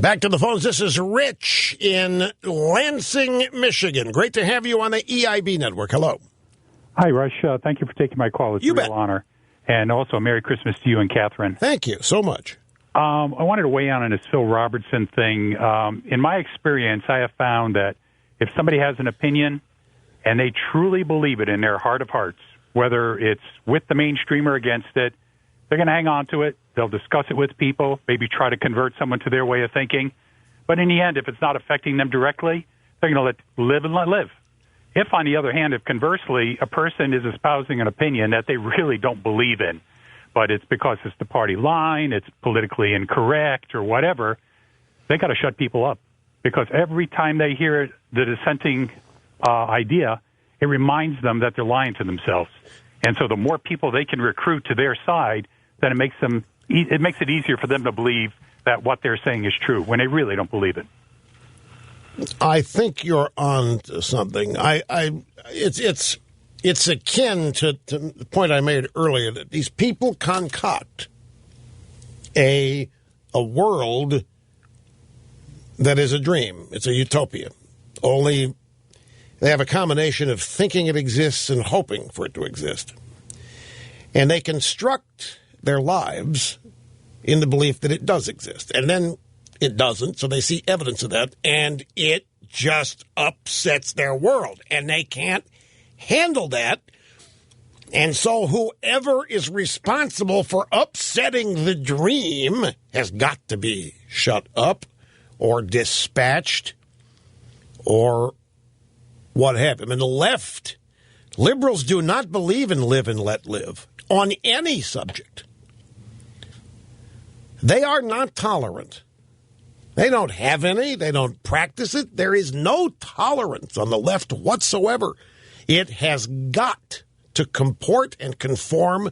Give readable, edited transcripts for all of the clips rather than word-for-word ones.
Back to the phones. This is Rich in Lansing, Michigan. Great to have you on the EIB network. Hello. Hi, Rush. Thank you for taking my call. It's a real honor. And also, Merry Christmas to you and Catherine. Thank you so much. I wanted to weigh in on this Phil Robertson thing. In my experience, I have found that if somebody has an opinion and they truly believe it in their heart of hearts, whether it's with the mainstream or against it, they're going to hang on to it. They'll discuss it with people, maybe try to convert someone to their way of thinking. But in the end, if it's not affecting them directly, they're going to live and let live. If, on the other hand, if conversely, a person is espousing an opinion that they really don't believe in, but it's because it's the party line, it's politically incorrect or whatever, they got to shut people up. Because every time they hear the dissenting idea, it reminds them that they're lying to themselves. And so the more people they can recruit to their side, then it makes it easier for them to believe that what they're saying is true when they really don't believe it. I think you're on to something. It's akin to the point I made earlier that these people concoct a world that is a dream. It's a utopia. Only they have a combination of thinking it exists and hoping for it to exist. And they construct their lives in the belief that it does exist. And then it doesn't, so they see evidence of that, and it just upsets their world. And they can't handle that. And so whoever is responsible for upsetting the dream has got to be shut up or dispatched or what have you. I mean, the left, liberals do not believe in live and let live on any subject. They are not tolerant. They don't have any. They don't practice it. There is no tolerance on the left whatsoever. It has got to comport and conform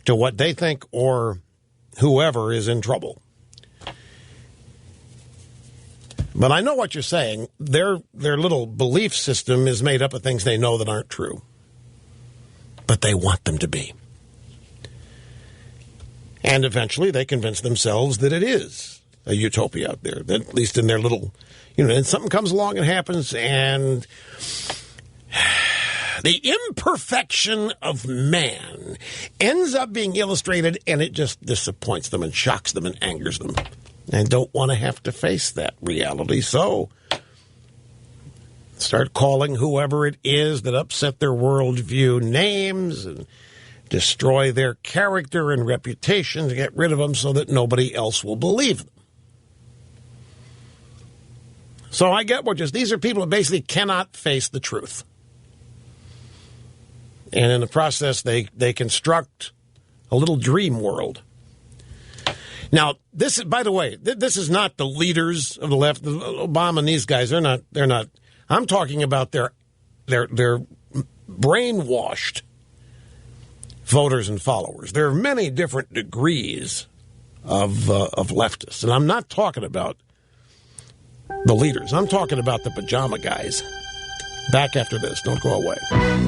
to what they think or whoever is in trouble. But I know what you're saying. Their little belief system is made up of things they know that aren't true. But they want them to be. And eventually they convince themselves that it is a utopia out there, at least in their little, and something comes along and happens, and the imperfection of man ends up being illustrated, and it just disappoints them and shocks them and angers them. And don't want to have to face that reality, so start calling whoever it is that upset their worldview names and destroy their character and reputation to get rid of them so that nobody else will believe them. So I get these are people that basically cannot face the truth. And in the process, they construct a little dream world. Now, this is, by the way, this is not the leaders of the left, Obama and these guys. They're not. I'm talking about their brainwashed voters and followers. There are many different degrees of leftists, and I'm not talking about the leaders. I'm talking about the pajama guys. Back after this. Don't go away.